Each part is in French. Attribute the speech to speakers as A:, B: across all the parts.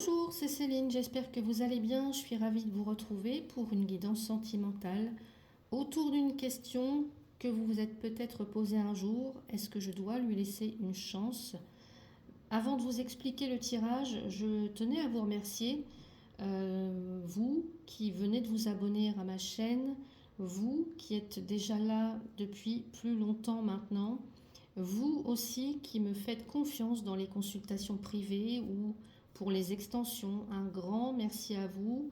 A: Bonjour, c'est Céline, j'espère que vous allez bien. Je suis ravie de vous retrouver pour une guidance sentimentale autour d'une question que vous vous êtes peut-être posée un jour. Est-ce que je dois lui laisser une chance? Avant de vous expliquer le tirage, je tenais à vous remercier, vous qui venez de vous abonner à ma chaîne, vous qui êtes déjà là depuis plus longtemps maintenant, vous aussi qui me faites confiance dans les consultations privées ou pour les extensions. Un grand merci à vous.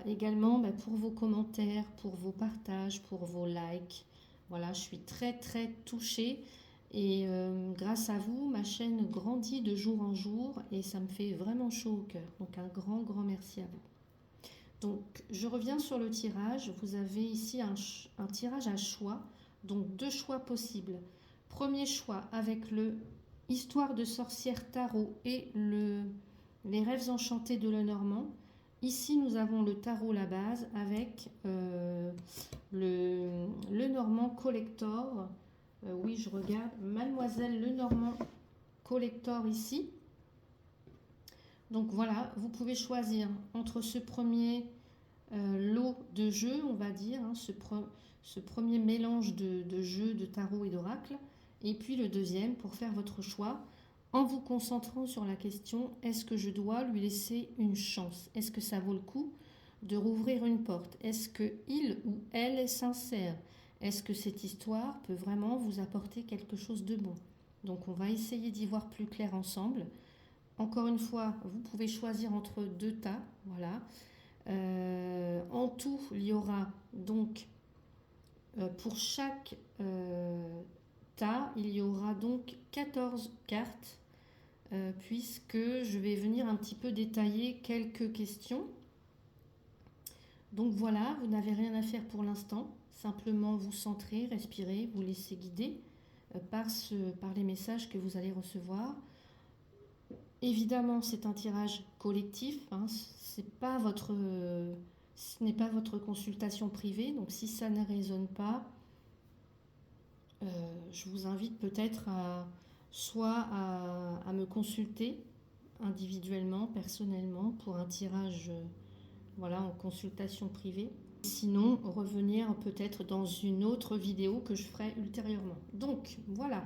A: Également pour vos commentaires, pour vos partages, pour vos likes. Voilà, je suis très très touchée et grâce à vous, ma chaîne grandit de jour en jour et ça me fait vraiment chaud au cœur. Donc un grand grand merci à vous. Donc je reviens sur le tirage. Vous avez ici un tirage à choix, donc deux choix possibles. Premier choix avec le Histoire de sorcière tarot et les rêves enchantés de Lenormand. Ici nous avons le tarot la base avec le Lenormand Collector. Oui, je regarde Mademoiselle Lenormand Collector ici. Donc voilà, vous pouvez choisir entre ce premier lot de jeux, on va dire, hein, ce premier mélange de jeux, de tarot et d'oracle, et puis le deuxième pour faire votre choix en vous concentrant sur la question: est-ce que je dois lui laisser une chance? Est-ce que ça vaut le coup de rouvrir une porte? Est-ce que il ou elle est sincère? Est-ce que cette histoire peut vraiment vous apporter quelque chose de bon? Donc on va essayer d'y voir plus clair ensemble. Encore une fois, vous pouvez choisir entre deux tas, voilà. En tout, il y aura donc pour chaque tas, il y aura donc 14 cartes, puisque je vais venir un petit peu détailler quelques questions. Donc voilà, vous n'avez rien à faire pour l'instant, simplement vous centrer, respirer, vous laisser guider par les messages que vous allez recevoir. Évidemment, c'est un tirage collectif, hein, ce n'est pas votre consultation privée, donc si ça ne résonne pas, je vous invite peut-être à me consulter individuellement, personnellement, pour un tirage voilà, en consultation privée. Sinon, revenir peut-être dans une autre vidéo que je ferai ultérieurement. Donc voilà,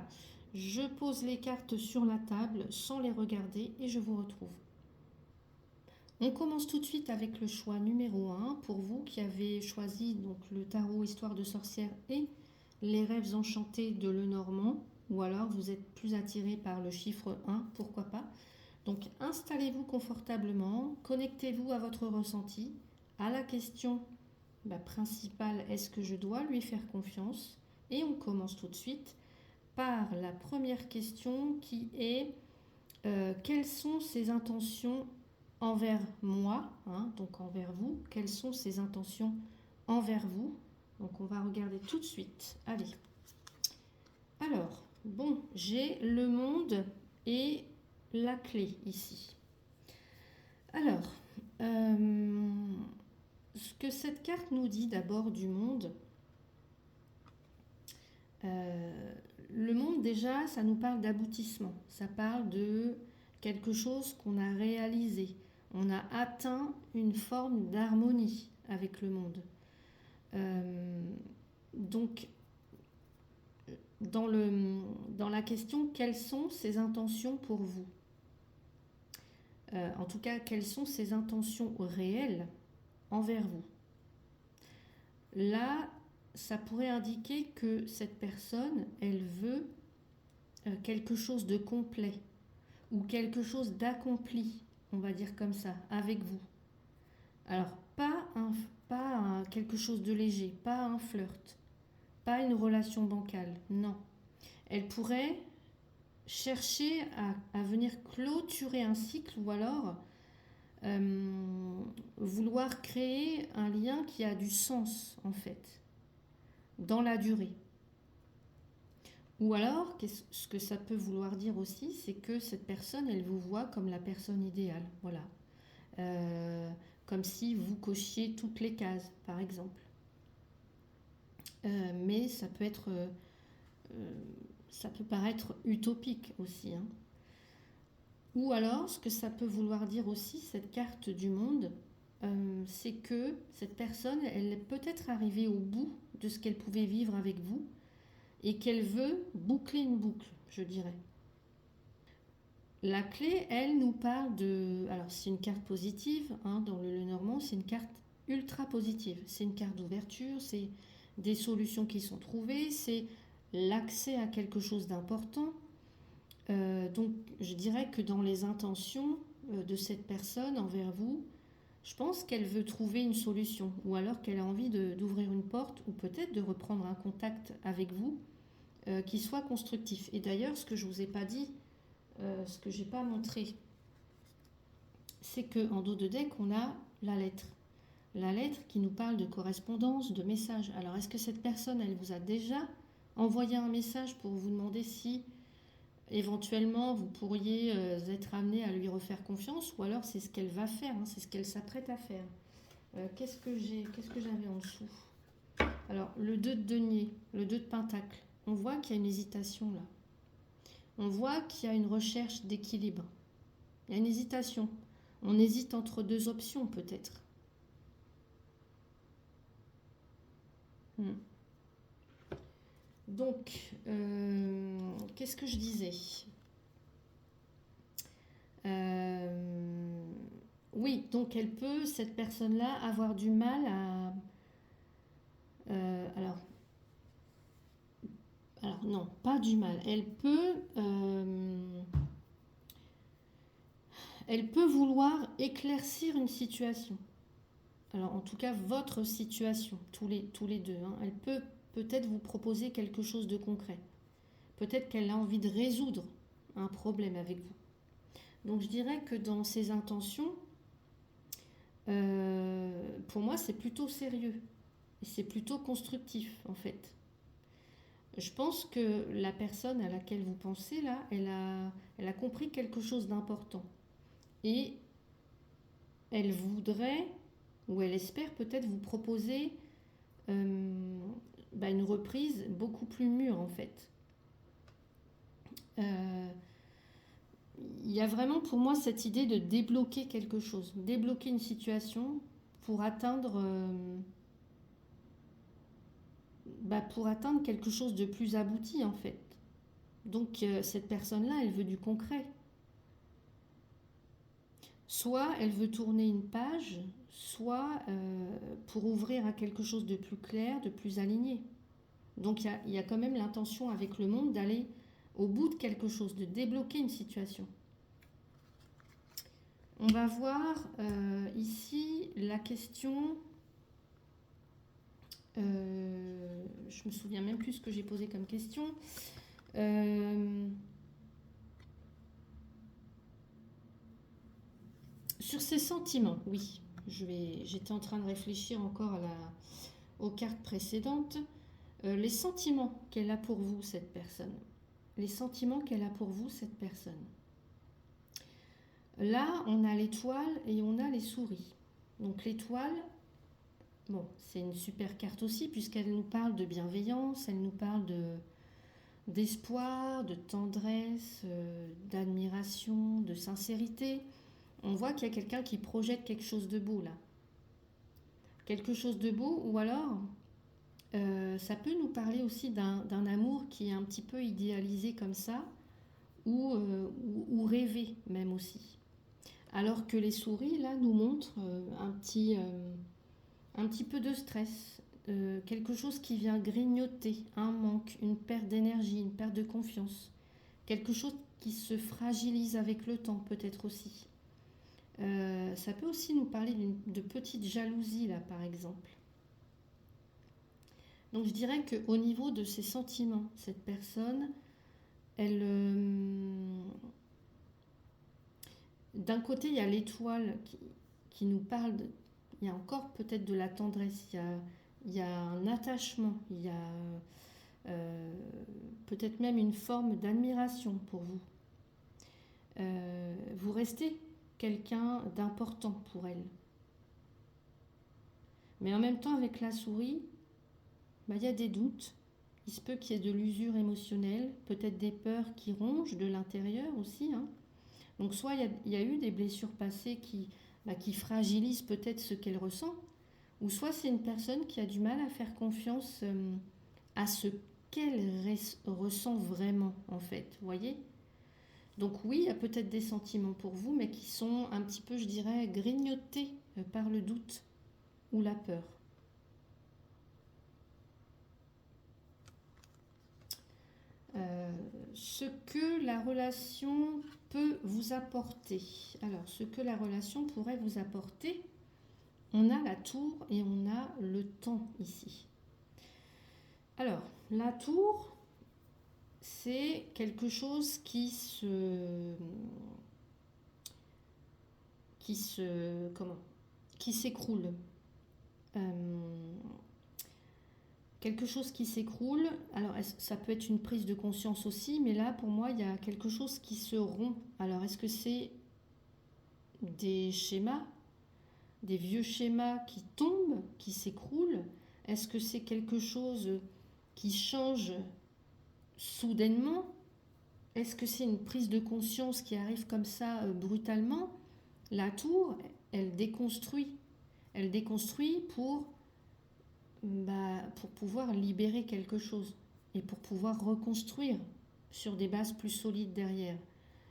A: je pose les cartes sur la table sans les regarder et je vous retrouve. On commence tout de suite avec le choix numéro 1 pour vous qui avez choisi donc le tarot Histoire de sorcière et les rêves enchantés de Lenormand, ou alors vous êtes plus attiré par le chiffre 1, pourquoi pas. Donc installez-vous confortablement, connectez-vous à votre ressenti, à la question principale: est-ce que je dois lui faire confiance? Et on commence tout de suite par la première question qui est quelles sont ses intentions envers moi, hein, donc envers vous? Quelles sont ses intentions envers vous? Donc on va regarder tout de suite. Allez. Alors, bon, j'ai le monde et la clé ici. Alors, ce que cette carte nous dit d'abord du monde, le monde déjà, ça nous parle d'aboutissement, ça parle de quelque chose qu'on a réalisé, on a atteint une forme d'harmonie avec le monde. Donc, dans la question, quelles sont ses intentions pour vous? En tout cas, quelles sont ses intentions réelles envers vous? Là, ça pourrait indiquer que cette personne, elle veut quelque chose de complet ou quelque chose d'accompli, on va dire comme ça, avec vous. Alors, pas quelque chose de léger, pas un flirt, pas une relation bancale, non. Elle pourrait chercher à venir clôturer un cycle ou alors vouloir créer un lien qui a du sens en fait, dans la durée. Ou alors, ce que ça peut vouloir dire aussi, c'est que cette personne, elle vous voit comme la personne idéale, voilà. Comme si vous cochiez toutes les cases, par exemple. Mais ça peut paraître utopique aussi, hein. Ou alors, ce que ça peut vouloir dire aussi, cette carte du monde, c'est que cette personne, elle est peut-être arrivée au bout de ce qu'elle pouvait vivre avec vous et qu'elle veut boucler une boucle, je dirais. La clé, elle, nous parle de... Alors, c'est une carte positive, hein, dans le Lenormand, c'est une carte ultra positive. C'est une carte d'ouverture, c'est des solutions qui sont trouvées, c'est l'accès à quelque chose d'important. Donc, je dirais que dans les intentions de cette personne envers vous, je pense qu'elle veut trouver une solution, ou alors qu'elle a envie d'ouvrir une porte, ou peut-être de reprendre un contact avec vous qui soit constructif. Et d'ailleurs, ce que je ne vous ai pas dit, ce que je n'ai pas montré, c'est qu'en dos de deck, on a la lettre. La lettre qui nous parle de correspondance, de message. Alors, est-ce que cette personne, elle vous a déjà envoyé un message pour vous demander si éventuellement vous pourriez être amené à lui refaire confiance, ou alors c'est ce qu'elle va faire, hein, c'est ce qu'elle s'apprête à faire. Qu'est-ce que j'avais en dessous? Alors, le 2 de denier, le 2 de pentacle, on voit qu'il y a une hésitation là. On voit qu'il y a une recherche d'équilibre. Il y a une hésitation. On hésite entre deux options peut-être. Donc, qu'est-ce que je disais? Oui, donc elle peut, cette personne-là, avoir du mal à... alors non, pas du mal. Elle peut vouloir éclaircir une situation. Alors en tout cas, votre situation, tous les deux. Hein. Elle peut peut-être vous proposer quelque chose de concret. Peut-être qu'elle a envie de résoudre un problème avec vous. Donc je dirais que dans ses intentions, pour moi, c'est plutôt sérieux. Et c'est plutôt constructif, en fait. Je pense que la personne à laquelle vous pensez, là, elle a compris quelque chose d'important. Et elle voudrait, ou elle espère peut-être vous proposer une reprise beaucoup plus mûre, en fait. Il y a vraiment pour moi cette idée de débloquer quelque chose, débloquer une situation pour atteindre, pour atteindre quelque chose de plus abouti en fait. Donc cette personne-là, elle veut du concret. Soit elle veut tourner une page, soit pour ouvrir à quelque chose de plus clair, de plus aligné. Donc il y a quand même l'intention avec le monde d'aller au bout de quelque chose, de débloquer une situation. On va voir ici la question. Je me souviens même plus ce que j'ai posé comme question. Sur ses sentiments, oui. J'étais en train de réfléchir encore aux cartes précédentes. Les sentiments qu'elle a pour vous, cette personne. Les sentiments qu'elle a pour vous, cette personne. Là, on a l'étoile et on a les souris. Donc l'étoile, bon, c'est une super carte aussi puisqu'elle nous parle de bienveillance, elle nous parle d'espoir, de tendresse, d'admiration, de sincérité. On voit qu'il y a quelqu'un qui projette quelque chose de beau là. Quelque chose de beau, ou alors ça peut nous parler aussi d'un amour qui est un petit peu idéalisé comme ça, ou rêvé même aussi. Alors que les souris là nous montrent un petit peu de stress, quelque chose qui vient grignoter, un manque, une perte d'énergie, une perte de confiance, quelque chose qui se fragilise avec le temps peut-être aussi. Ça peut aussi nous parler de petite jalousie là par exemple. Donc je dirais qu'au niveau de ses sentiments, cette personne, elle, d'un côté il y a l'étoile qui nous parle, il y a encore peut-être de la tendresse, il y a un attachement, il y a peut-être même une forme d'admiration pour vous. Vous restez quelqu'un d'important pour elle. Mais en même temps, avec la souris, il y a des doutes. Il se peut qu'il y ait de l'usure émotionnelle, peut-être des peurs qui rongent de l'intérieur aussi. Hein. Donc soit il y a eu des blessures passées qui fragilisent peut-être ce qu'elle ressent, ou soit c'est une personne qui a du mal à faire confiance à ce qu'elle ressent vraiment, en fait, vous voyez. Donc oui, il y a peut-être des sentiments pour vous, mais qui sont un petit peu, je dirais, grignotés par le doute ou la peur. Euh, Ce que la relation peut vous apporter. Alors, ce que la relation pourrait vous apporter, on a la tour et on a le temps ici. Alors, la tour, c'est quelque chose qui s'écroule. Euh, Quelque chose qui s'écroule. Alors, ça peut être une prise de conscience aussi, mais là, pour moi, il y a quelque chose qui se rompt. Alors, est-ce que c'est des schémas, des vieux schémas qui tombent, qui s'écroulent? Est-ce que c'est quelque chose qui change soudainement? Est-ce que c'est une prise de conscience qui arrive comme ça brutalement? La tour, elle déconstruit. Elle déconstruit pour pouvoir libérer quelque chose et pour pouvoir reconstruire sur des bases plus solides derrière.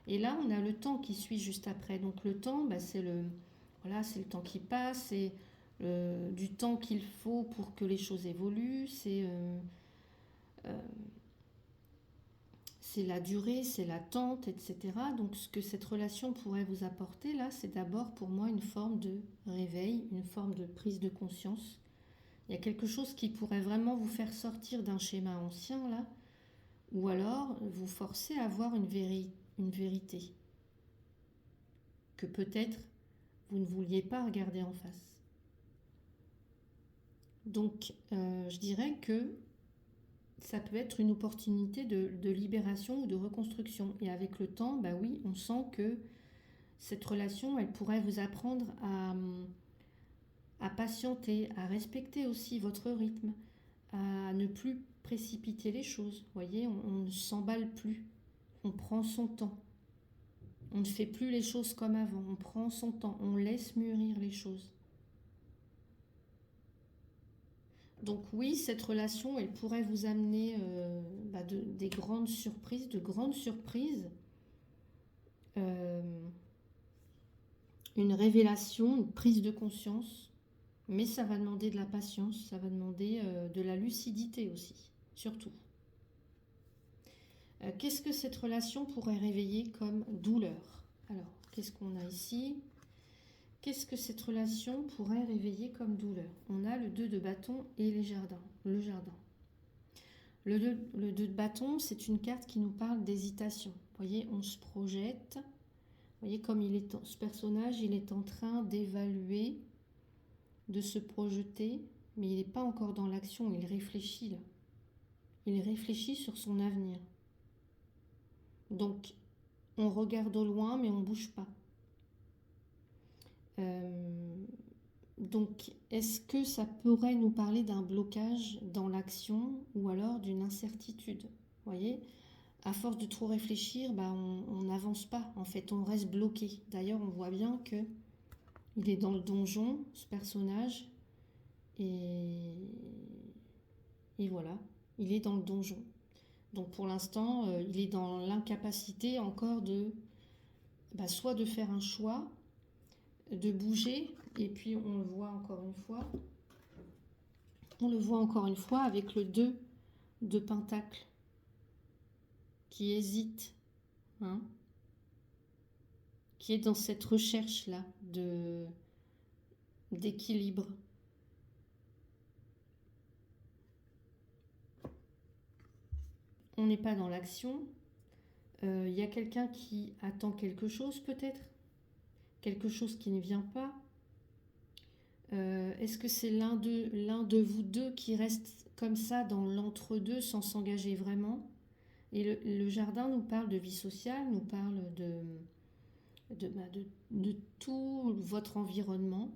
A: Et là, on a le temps qui suit juste après. Donc le temps, c'est le temps qui passe, c'est du temps qu'il faut pour que les choses évoluent, c'est la durée, c'est l'attente, etc. Donc ce que cette relation pourrait vous apporter là, c'est d'abord pour moi une forme de réveil, une forme de prise de conscience. Il y a quelque chose qui pourrait vraiment vous faire sortir d'un schéma ancien là, ou alors vous forcer à voir une vérité que peut-être vous ne vouliez pas regarder en face. Donc je dirais que ça peut être une opportunité de libération ou de reconstruction. Et avec le temps, bah oui, on sent que cette relation, elle pourrait vous apprendre à patienter, à respecter aussi votre rythme, à ne plus précipiter les choses. Vous voyez, on ne s'emballe plus, on prend son temps. On ne fait plus les choses comme avant, on prend son temps, on laisse mûrir les choses. Donc oui, cette relation, elle pourrait vous amener des grandes surprises, de grandes surprises, euh, une révélation, une prise de conscience, mais ça va demander de la patience, ça va demander de la lucidité aussi, surtout. Qu'est-ce que cette relation pourrait réveiller comme douleur? Alors, qu'est-ce qu'on a ici? Qu'est-ce que cette relation pourrait réveiller comme douleur? On a le 2 de bâton et le jardin. Le 2 de bâton, c'est une carte qui nous parle d'hésitation. Vous voyez, on se projette. Vous voyez, comme ce personnage, il est en train d'évaluer, de se projeter, mais il n'est pas encore dans l'action, il réfléchit là. Il réfléchit sur son avenir. Donc, on regarde au loin, mais on ne bouge pas. Donc, est-ce que ça pourrait nous parler d'un blocage dans l'action ou alors d'une incertitude? Vous voyez, à force de trop réfléchir, on n'avance pas. En fait, on reste bloqué. D'ailleurs, on voit bien que il est dans le donjon, ce personnage, et voilà, il est dans le donjon. Donc, pour l'instant, il est dans l'incapacité encore soit de faire un choix, de bouger, et puis on le voit encore une fois avec le 2 de pentacle qui hésite, hein, qui est dans cette recherche là d'équilibre. On n'est pas dans l'action. Y a quelqu'un qui attend quelque chose peut-être, quelque chose qui ne vient pas. Est-ce que c'est l'un de vous deux qui reste comme ça dans l'entre-deux sans s'engager vraiment? Et le jardin nous parle de vie sociale, nous parle de tout votre environnement,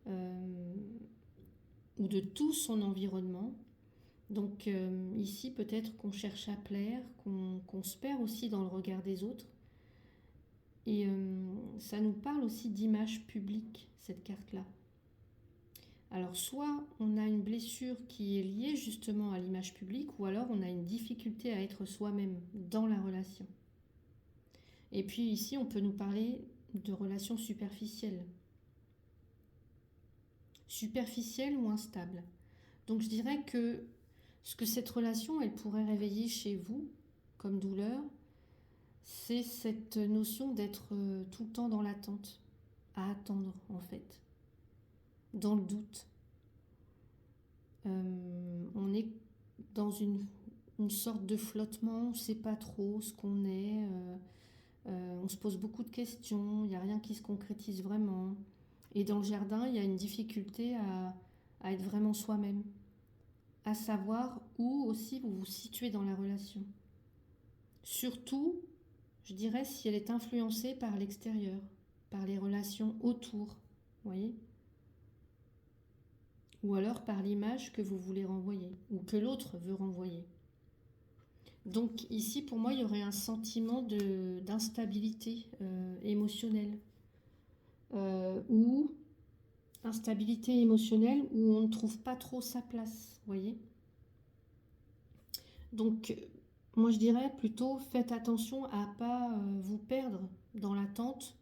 A: ou de tout son environnement. Donc ici, peut-être qu'on cherche à plaire, qu'on se perd aussi dans le regard des autres, Et ça nous parle aussi d'image publique, cette carte-là. Alors, soit on a une blessure qui est liée justement à l'image publique, ou alors on a une difficulté à être soi-même dans la relation. Et puis ici, on peut nous parler de relations superficielles. Superficielles ou instables. Donc je dirais que ce que cette relation, elle pourrait réveiller chez vous, comme douleur, c'est cette notion d'être tout le temps dans l'attente, à attendre en fait, dans le doute. On est dans une sorte de flottement, on ne sait pas trop ce qu'on est, on se pose beaucoup de questions, il n'y a rien qui se concrétise vraiment. Et dans le jardin, il y a une difficulté à être vraiment soi-même, à savoir où aussi vous vous situez dans la relation. Surtout, je dirais, si elle est influencée par l'extérieur, par les relations autour, vous voyez ? Ou alors par l'image que vous voulez renvoyer, ou que l'autre veut renvoyer. Donc ici, pour moi, il y aurait un sentiment d'instabilité émotionnelle, ou instabilité émotionnelle où on ne trouve pas trop sa place, vous voyez ? Donc, moi je dirais plutôt faites attention à ne pas vous perdre dans l'attente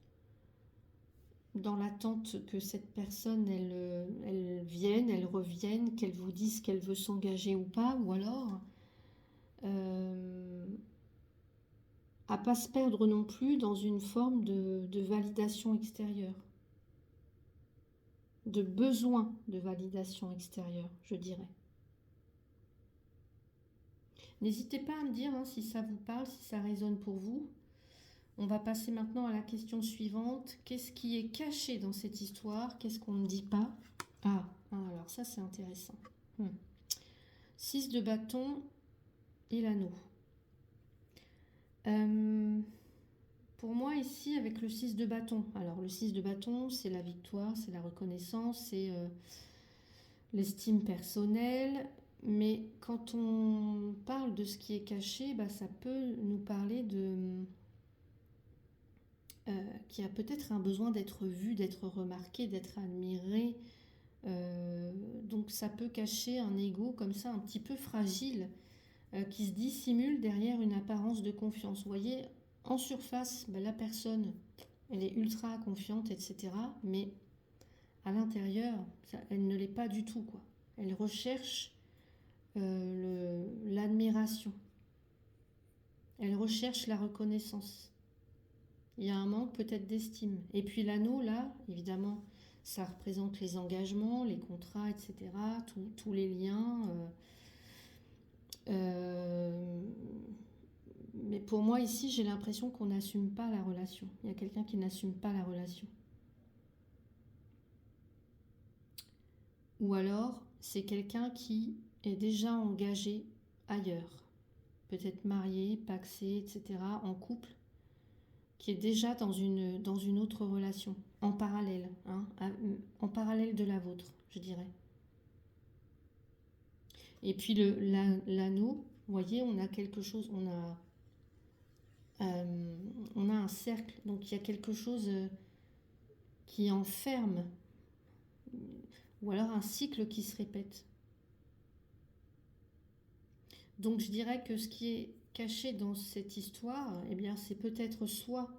A: que cette personne, elle vienne, elle revienne, qu'elle vous dise qu'elle veut s'engager ou pas, ou alors à ne pas se perdre non plus dans une forme de validation extérieure, de besoin de validation extérieure, je dirais. N'hésitez pas à me dire si ça vous parle, si ça résonne pour vous. On va passer maintenant à la question suivante. Qu'est-ce qui est caché dans cette histoire? Qu'est-ce qu'on ne dit pas? Alors ça c'est intéressant. 6 de bâton et l'anneau. Pour moi ici avec le 6 de bâton, alors le 6 de bâton c'est la victoire, c'est la reconnaissance, c'est l'estime personnelle. Mais quand on parle de ce qui est caché, ça peut nous parler qu'il y a peut-être un besoin d'être vu, d'être remarqué, d'être admiré. Donc ça peut cacher un ego comme ça un petit peu fragile qui se dissimule derrière une apparence de confiance. Vous voyez, en surface, la personne, elle est ultra confiante, etc. Mais à l'intérieur, elle ne l'est pas du tout, quoi. Elle recherche l'admiration. Elle recherche la reconnaissance. Il y a un manque peut-être d'estime. Et puis l'anneau, là, évidemment, ça représente les engagements, les contrats, etc., tous les liens. Mais pour moi, ici, j'ai l'impression qu'on n'assume pas la relation. Il y a quelqu'un qui n'assume pas la relation. Ou alors, c'est quelqu'un qui est déjà engagé ailleurs. Peut-être marié, pacsé, etc., en couple, qui est déjà dans une autre relation, en parallèle, en parallèle de la vôtre, je dirais. Et puis l'anneau, vous voyez, on a quelque chose, on a un cercle, donc il y a quelque chose qui enferme, ou alors un cycle qui se répète. Donc je dirais que ce qui est caché dans cette histoire, c'est peut-être soit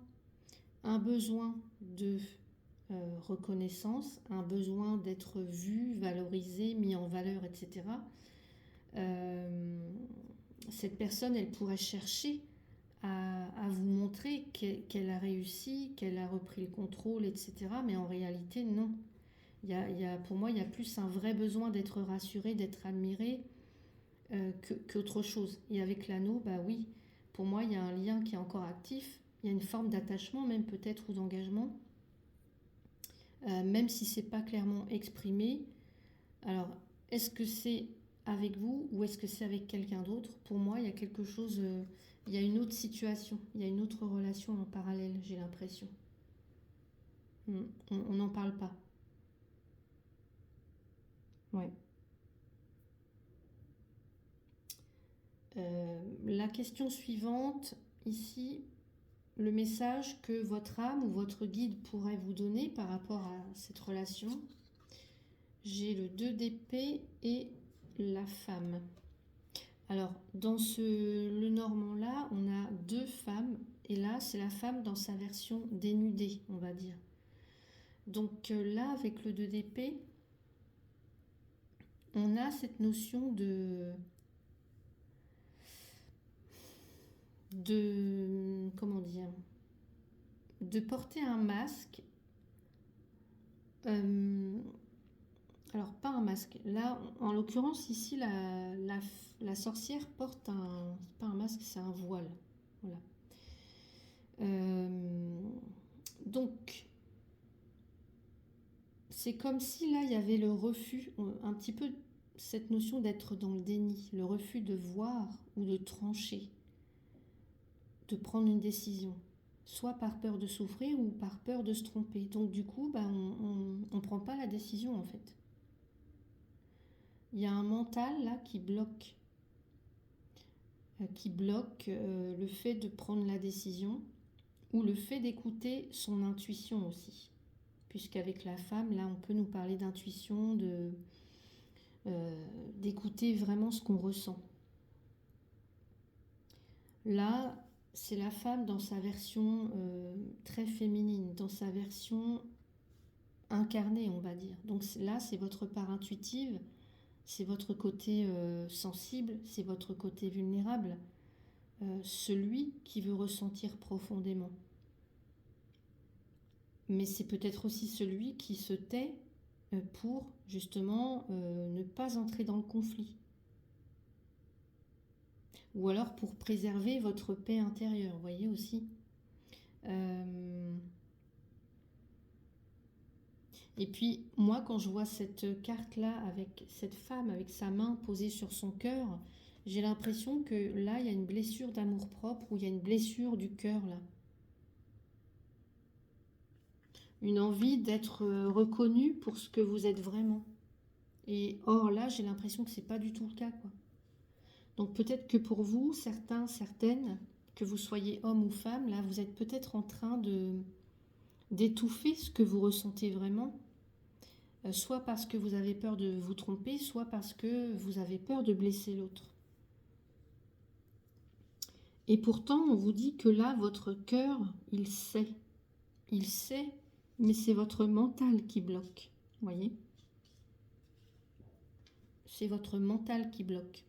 A: un besoin de reconnaissance, un besoin d'être vu, valorisé, mis en valeur, etc. Cette personne, elle pourrait chercher à vous montrer qu'elle a réussi, qu'elle a repris le contrôle, etc. Mais en réalité, non. Pour moi, il y a plus un vrai besoin d'être rassuré, d'être admiré qu'autre chose. Et avec l'anneau, oui, pour moi, il y a un lien qui est encore actif. Il y a une forme d'attachement, même peut-être, ou d'engagement. Même si c'est pas clairement exprimé. Alors, est-ce que c'est avec vous ou est-ce que c'est avec quelqu'un d'autre? Pour moi, il y a quelque chose, il y a une autre situation, il y a une autre relation en parallèle, j'ai l'impression. On n'en parle pas. Ouais. La question suivante, ici, le message que votre âme ou votre guide pourrait vous donner par rapport à cette relation. J'ai le 2 d'épée et la femme. Alors, dans le Normand-là, on a 2 femmes. Et là, c'est la femme dans sa version dénudée, on va dire. Donc là, avec le 2 d'épée, on a cette notion de comment dire, de porter un masque. Alors, pas un masque. Là, en l'occurrence, ici, la sorcière porte un... C'est pas un masque, c'est un voile. Voilà. Donc, c'est comme si là, il y avait le refus, un petit peu cette notion d'être dans le déni, le refus de voir ou de trancher, de prendre une décision, soit par peur de souffrir ou par peur de se tromper. Donc, du coup, on ne prend pas la décision, en fait. Il y a un mental là qui bloque le fait de prendre la décision ou le fait d'écouter son intuition aussi. Puisqu'avec la femme, là, on peut nous parler d'intuition, d'écouter vraiment ce qu'on ressent. Là, c'est la femme dans sa version très féminine, dans sa version incarnée, on va dire. Donc là, c'est votre part intuitive, c'est votre côté sensible, c'est votre côté vulnérable, celui qui veut ressentir profondément. Mais c'est peut-être aussi celui qui se tait pour justement ne pas entrer dans le conflit. Ou alors pour préserver votre paix intérieure, vous voyez aussi. Et puis moi, quand je vois cette carte-là avec cette femme avec sa main posée sur son cœur, j'ai l'impression que là, il y a une blessure d'amour-propre ou il y a une blessure du cœur là. Une envie d'être reconnu pour ce que vous êtes vraiment. Et or là, j'ai l'impression que c'est pas du tout le cas, quoi. Donc peut-être que pour vous, certains, certaines, que vous soyez homme ou femme, là, vous êtes peut-être en train d'étouffer ce que vous ressentez vraiment, soit parce que vous avez peur de vous tromper, soit parce que vous avez peur de blesser l'autre. Et pourtant, on vous dit que là, votre cœur, il sait, mais c'est votre mental qui bloque, vous voyez ? C'est votre mental qui bloque.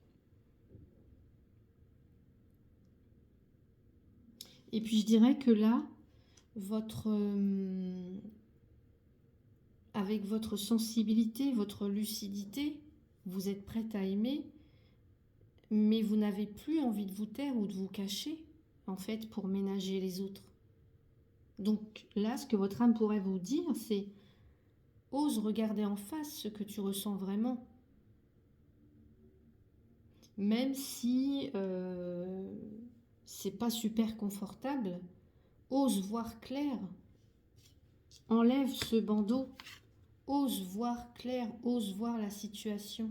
A: Et puis je dirais que là, avec votre sensibilité, votre lucidité, vous êtes prête à aimer, mais vous n'avez plus envie de vous taire ou de vous cacher, en fait, pour ménager les autres. Donc là, ce que votre âme pourrait vous dire, c'est ose regarder en face ce que tu ressens vraiment. Même si c'est pas super confortable, ose voir clair. Enlève ce bandeau. Ose voir clair, ose voir la situation.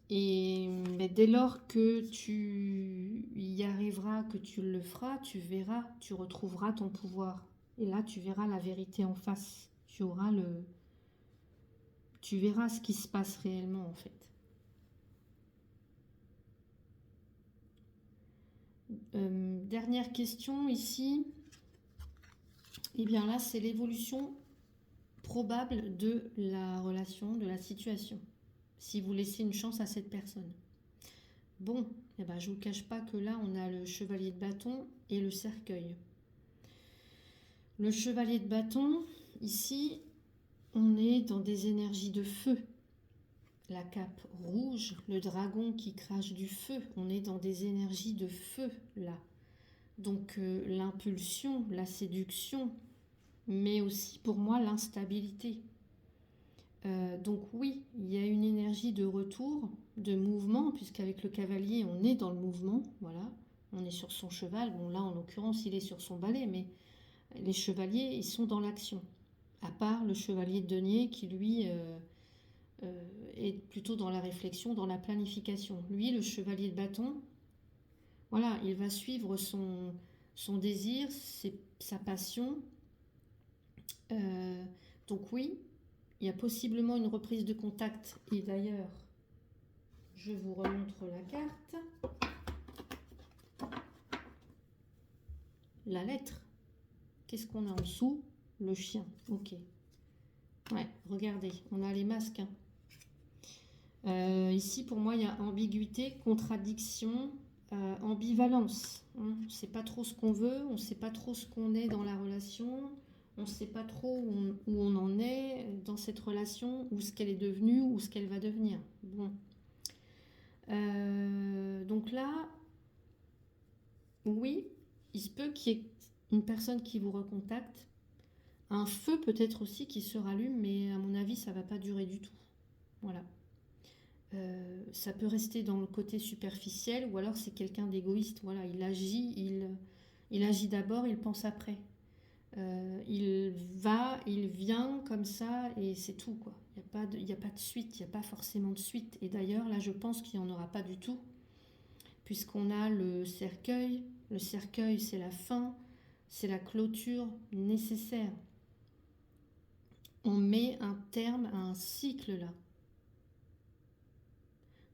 A: Et dès lors que tu y arriveras, que tu le feras, tu verras, tu retrouveras ton pouvoir. Et là, tu verras la vérité en face. Tu verras ce qui se passe réellement, en fait. Dernière question ici. Et bien là, c'est l'évolution probable de la relation, de la situation. Si vous laissez une chance à cette personne. Bon, je ne vous cache pas que là, on a le chevalier de bâton et le cercueil. Le chevalier de bâton, ici, on est dans des énergies de feu. La cape rouge, le dragon qui crache du feu, on est dans des énergies de feu, là. Donc, l'impulsion, la séduction, mais aussi, pour moi, l'instabilité. Donc oui, il y a une énergie de retour, de mouvement, puisqu'avec le cavalier, on est dans le mouvement, voilà. On est sur son cheval, bon là, en l'occurrence, il est sur son balai, mais les chevaliers, ils sont dans l'action. À part le chevalier de denier qui, lui, est plutôt dans la réflexion, dans la planification. Lui, le chevalier de bâton, voilà, il va suivre son désir, sa passion. Donc oui, il y a possiblement une reprise de contact. Et d'ailleurs, je vous remontre la carte. La lettre. Qu'est-ce qu'on a en dessous? Le chien. Ok. Ouais, regardez, on a les masques. Hein. Ici, pour moi, il y a ambiguïté, contradiction, ambivalence. Hein. On ne sait pas trop ce qu'on veut, on ne sait pas trop ce qu'on est dans la relation, on ne sait pas trop où on en est dans cette relation, ou ce qu'elle est devenue, ou ce qu'elle va devenir. Bon. Donc là, oui, il se peut qu'il y ait une personne qui vous recontacte. Un feu peut-être aussi qui se rallume, mais à mon avis, ça ne va pas durer du tout. Voilà. Ça peut rester dans le côté superficiel, ou alors c'est quelqu'un d'égoïste. Voilà, il agit d'abord, il pense après. Il va, il vient comme ça, et c'est tout, quoi. Il n'y a pas de suite, il n'y a pas forcément de suite. Et d'ailleurs, là, je pense qu'il n'y en aura pas du tout, puisqu'on a le cercueil. Le cercueil, c'est la fin, c'est la clôture nécessaire. On met un terme à un cycle, là.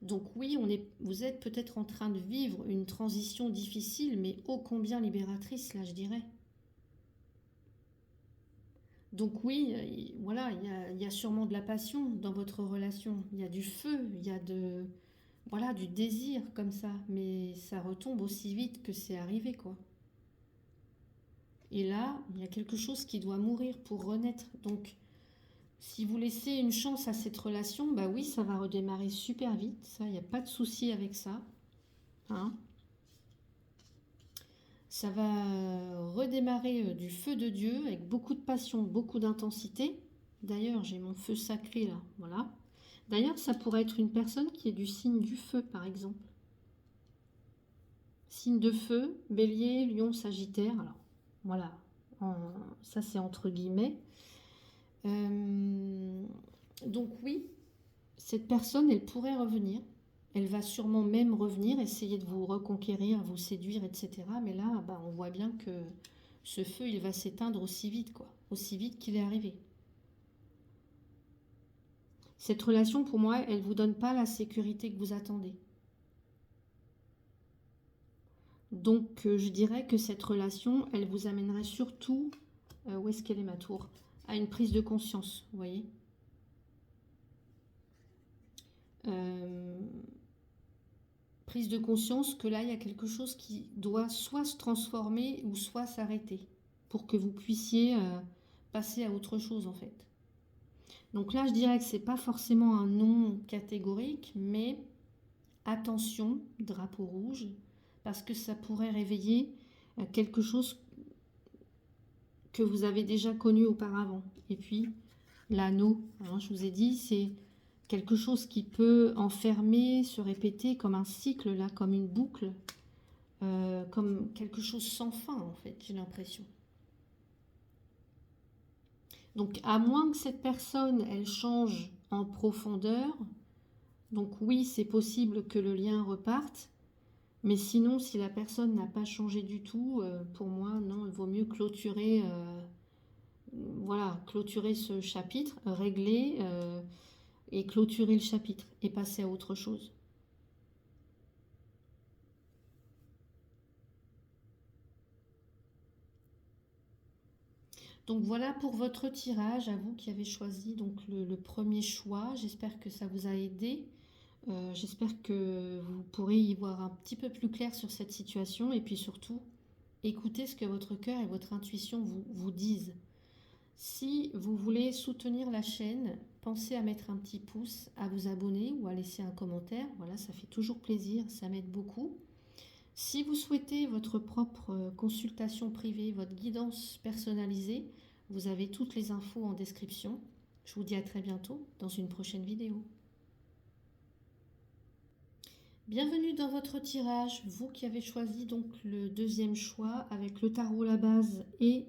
A: Donc oui, vous êtes peut-être en train de vivre une transition difficile, mais ô combien libératrice, là, je dirais. Donc oui, voilà, il y a sûrement de la passion dans votre relation. Il y a du feu, il y a voilà, du désir comme ça, mais ça retombe aussi vite que c'est arrivé, quoi. Et là, il y a quelque chose qui doit mourir pour renaître. Donc, si vous laissez une chance à cette relation, bah oui, ça va redémarrer super vite. Ça, il n'y a pas de souci avec ça. Hein. Ça va redémarrer du feu de Dieu avec beaucoup de passion, beaucoup d'intensité. D'ailleurs, j'ai mon feu sacré là, voilà. D'ailleurs, ça pourrait être une personne qui est du signe du feu, par exemple. Signe de feu, bélier, lion, sagittaire. Alors, voilà, ça c'est entre guillemets. Donc oui, cette personne, elle pourrait revenir. Elle va sûrement même revenir, essayer de vous reconquérir, vous séduire, etc. Mais là, bah, on voit bien que ce feu, il va s'éteindre aussi vite, quoi. Aussi vite qu'il est arrivé. Cette relation, pour moi, elle ne vous donne pas la sécurité que vous attendez. Donc, je dirais que cette relation, elle vous amènerait surtout... où est-ce qu'elle est ma tour? À une prise de conscience, vous voyez. Prise de conscience que là, il y a quelque chose qui doit soit se transformer ou soit s'arrêter pour que vous puissiez passer à autre chose, en fait. Donc là, je dirais que ce n'est pas forcément un non catégorique, mais attention, drapeau rouge, parce que ça pourrait réveiller quelque chose que vous avez déjà connu auparavant. Et puis, l'anneau, hein, je vous ai dit, c'est quelque chose qui peut enfermer, se répéter comme un cycle, là, comme une boucle, comme quelque chose sans fin, en fait, j'ai l'impression. Donc, à moins que cette personne, elle change en profondeur, donc oui, c'est possible que le lien reparte, mais sinon, si la personne n'a pas changé du tout, pour moi, non, il vaut mieux clôturer, voilà, clôturer ce chapitre, régler et clôturer le chapitre et passer à autre chose. Donc voilà pour votre tirage, à vous qui avez choisi donc le premier choix. J'espère que ça vous a aidé. J'espère que vous pourrez y voir un petit peu plus clair sur cette situation et puis surtout, écoutez ce que votre cœur et votre intuition vous disent. Si vous voulez soutenir la chaîne, pensez à mettre un petit pouce, à vous abonner ou à laisser un commentaire. Voilà, ça fait toujours plaisir, ça m'aide beaucoup. Si vous souhaitez votre propre consultation privée, votre guidance personnalisée, vous avez toutes les infos en description. Je vous dis à très bientôt dans une prochaine vidéo. Bienvenue dans votre tirage, vous qui avez choisi donc le deuxième choix avec le tarot La Base et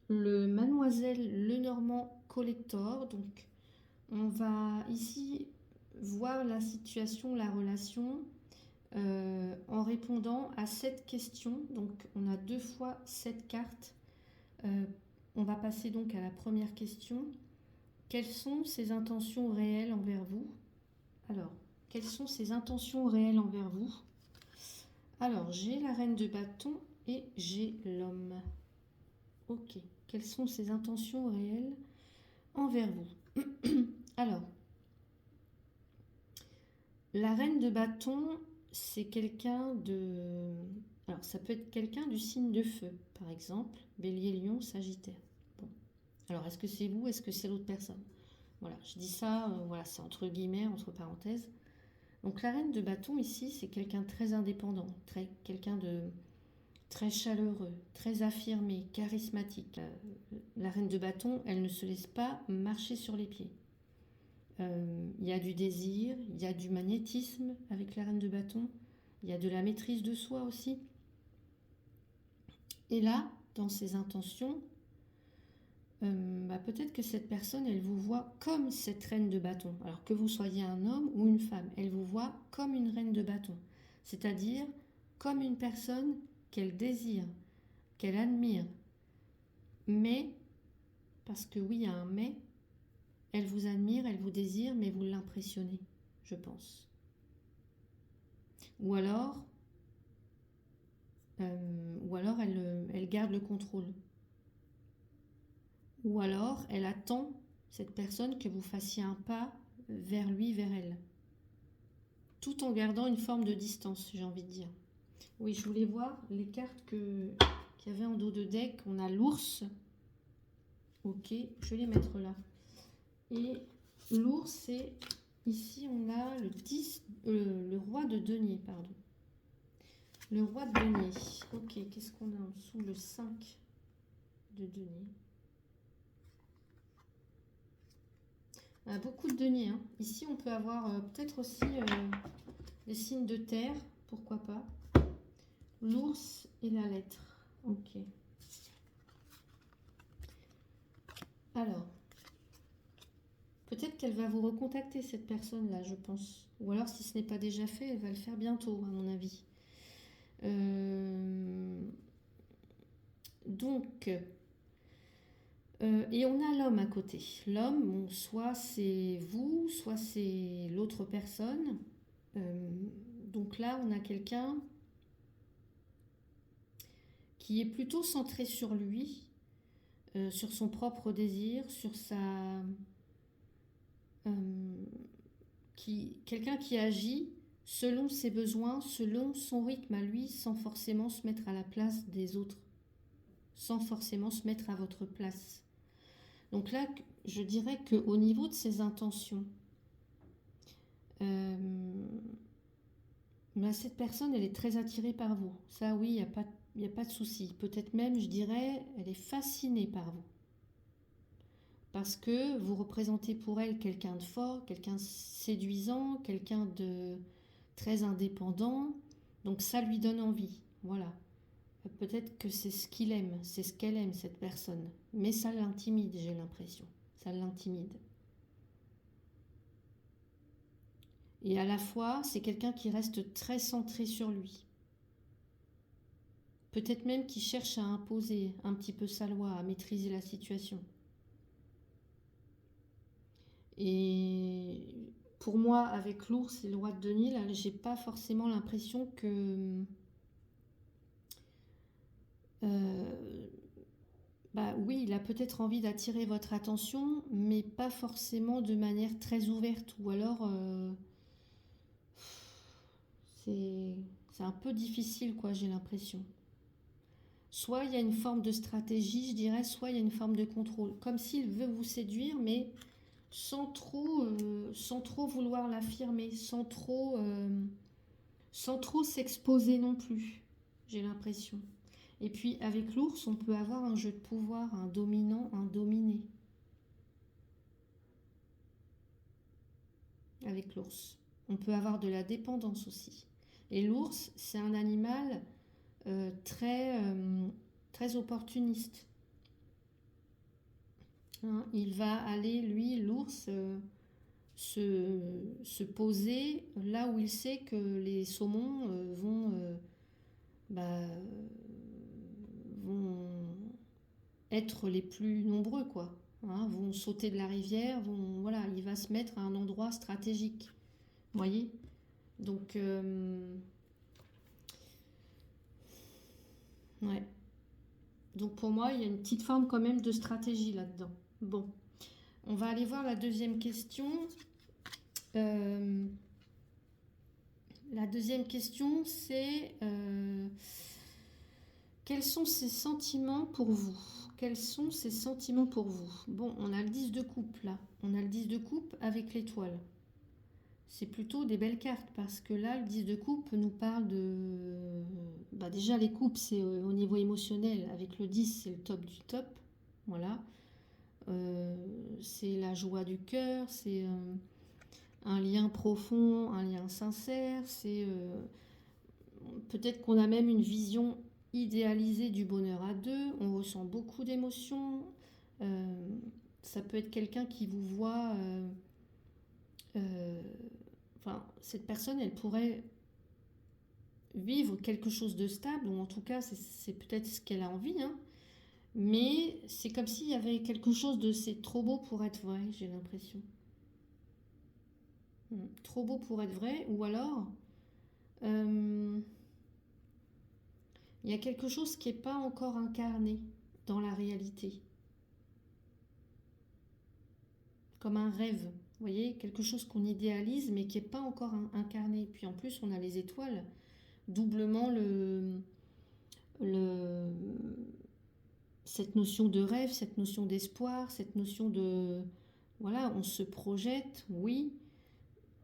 A: le Mademoiselle Lenormand Collector. Donc On va ici voir la situation, la relation, en répondant à cette question. Donc on a 2 fois 7 cartes. On va passer donc à la première question. Quelles sont ses intentions réelles envers vous? Alors, quelles sont ses intentions réelles envers vous? Alors, j'ai la reine de bâton et j'ai l'homme. Ok, quelles sont ses intentions réelles envers vous? Alors, la reine de bâton, c'est quelqu'un de... Alors, ça peut être quelqu'un du signe de feu, par exemple, Bélier, Lion, Sagittaire. Bon. Alors, est-ce que c'est vous? Est-ce que c'est l'autre personne? Voilà, je dis ça, voilà, c'est entre guillemets, entre parenthèses. Donc, la reine de bâton, ici, c'est quelqu'un de très indépendant, quelqu'un de très chaleureux, très affirmé, charismatique. La reine de bâton, elle ne se laisse pas marcher sur les pieds. Il y a du désir, il y a du magnétisme avec la reine de bâton, il y a de la maîtrise de soi aussi. Et là, dans ses intentions, peut-être que cette personne, elle vous voit comme cette reine de bâton. Alors que vous soyez un homme ou une femme, elle vous voit comme une reine de bâton. C'est-à-dire comme une personne qu'elle désire, qu'elle admire. Mais, parce que oui, il y a un mais, elle vous admire, elle vous désire, mais vous l'impressionnez, je pense. Ou alors elle garde le contrôle. Ou alors elle attend, cette personne, que vous fassiez un pas vers lui, vers elle. Tout en gardant une forme de distance, j'ai envie de dire. Oui, je voulais voir les cartes qu'il y avait en dos de deck. On a l'ours. Ok, je vais les mettre là. Et l'ours, c'est... Ici, on a le roi de denier, pardon. Le roi de denier. Ok, qu'est-ce qu'on a en dessous? Le 5 de denier. Beaucoup de deniers. Hein. Ici, on peut avoir peut-être aussi les signes de terre. Pourquoi pas? L'ours et la lettre. Ok. Alors, peut-être qu'elle va vous recontacter, cette personne-là, je pense. Ou alors, si ce n'est pas déjà fait, elle va le faire bientôt, à mon avis. Donc, et on a l'homme à côté. L'homme, bon, soit c'est vous, soit c'est l'autre personne. Donc là, on a quelqu'un qui est plutôt centré sur lui, sur son propre désir, sur sa... quelqu'un qui agit selon ses besoins, selon son rythme à lui, sans forcément se mettre à la place des autres, sans forcément se mettre à votre place. Donc là, je dirais qu'au niveau de ses intentions, cette personne, elle est très attirée par vous. Ça, oui, il n'y a pas de souci. Peut-être même, je dirais, elle est fascinée par vous. Parce que vous représentez pour elle quelqu'un de fort, quelqu'un de séduisant, quelqu'un de très indépendant. Donc ça lui donne envie. Voilà. Peut-être que c'est ce qu'il aime, c'est ce qu'elle aime, cette personne. Mais ça l'intimide, j'ai l'impression. Ça l'intimide. Et à la fois, c'est quelqu'un qui reste très centré sur lui. Peut-être même qui cherche à imposer un petit peu sa loi, à maîtriser la situation. Et pour moi, avec l'ours et le roi de denier, là, j'ai pas forcément l'impression que... oui, il a peut-être envie d'attirer votre attention, mais pas forcément de manière très ouverte. Ou alors, c'est un peu difficile, quoi, j'ai l'impression. Soit il y a une forme de stratégie, je dirais, soit il y a une forme de contrôle. Comme s'il veut vous séduire, mais sans trop vouloir l'affirmer, sans trop s'exposer non plus, j'ai l'impression. Et puis avec l'ours, on peut avoir un jeu de pouvoir, un dominant, un dominé. Avec l'ours. On peut avoir de la dépendance aussi. Et l'ours, c'est un animal très opportuniste. Hein, il va aller, lui, l'ours, se poser là où il sait que les saumons bah, vont être les plus nombreux, quoi. Hein, vont sauter de la rivière, voilà, il va se mettre à un endroit stratégique. Vous voyez? Donc, ouais. Donc pour moi, il y a une petite forme quand même de stratégie là-dedans. Bon, on va aller voir la deuxième question. La deuxième question, c'est quels sont ces sentiments pour vous? Quels sont ces sentiments pour vous? Bon, on a le 10 de coupe là. On a le 10 de coupe avec l'étoile. C'est plutôt des belles cartes parce que là, le 10 de coupe nous parle de... Bah déjà, les coupes, c'est au niveau émotionnel. Avec le 10, c'est le top du top. Voilà. C'est la joie du cœur, c'est un lien profond, un lien sincère. C'est peut-être qu'on a même une vision idéalisée du bonheur à deux. On ressent beaucoup d'émotions. Ça peut être quelqu'un qui vous voit... enfin, cette personne, elle pourrait vivre quelque chose de stable, ou en tout cas, c'est peut-être ce qu'elle a envie, hein. Mais c'est comme s'il y avait quelque chose de c'est trop beau pour être vrai, j'ai l'impression. Trop beau pour être vrai, ou alors il y a quelque chose qui n'est pas encore incarné dans la réalité, comme un rêve. Vous voyez, quelque chose qu'on idéalise mais qui n'est pas encore incarné. Puis en plus, on a les étoiles, doublement le, cette notion de rêve, cette notion d'espoir, cette notion de... Voilà, on se projette, oui,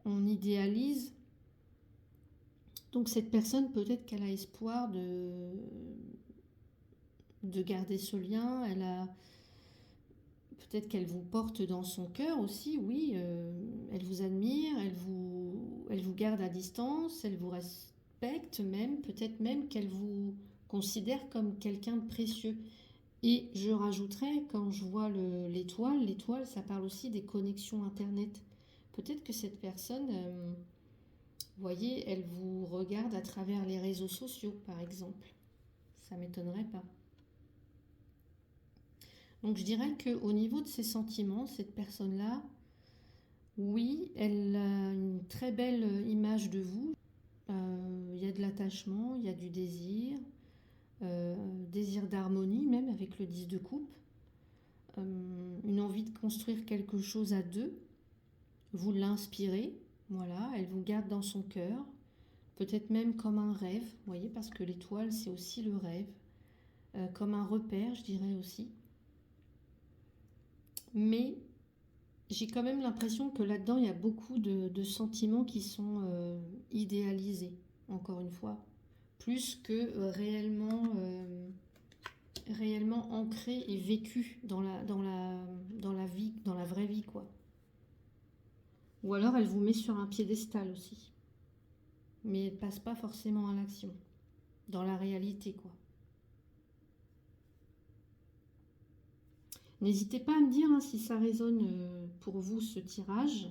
A: on idéalise. Donc cette personne, peut-être qu'elle a espoir de garder ce lien, elle a... Peut-être qu'elle vous porte dans son cœur aussi, oui, elle vous admire, elle vous garde à distance, elle vous respecte même, peut-être même qu'elle vous considère comme quelqu'un de précieux. Et je rajouterais, quand je vois l'étoile, ça parle aussi des connexions Internet. Peut-être que cette personne, vous voyez, elle vous regarde à travers les réseaux sociaux, par exemple. Ça ne m'étonnerait pas. Donc je dirais qu'au niveau de ses sentiments, cette personne-là, oui, elle a une très belle image de vous. Il y a de l'attachement, il y a du désir, désir d'harmonie même avec le 10 de coupe. Une envie de construire quelque chose à deux. Vous l'inspirez, voilà, elle vous garde dans son cœur, peut-être même comme un rêve, vous voyez, parce que l'étoile c'est aussi le rêve, comme un repère, je dirais aussi. Mais j'ai quand même l'impression que là-dedans il y a beaucoup de sentiments qui sont idéalisés, encore une fois, plus que réellement ancrés et vécus dans la vie, dans la vraie vie, quoi. Ou alors elle vous met sur un piédestal aussi. Mais elle ne passe pas forcément à l'action. Dans la réalité, quoi. N'hésitez pas à me dire hein, si ça résonne pour vous ce tirage.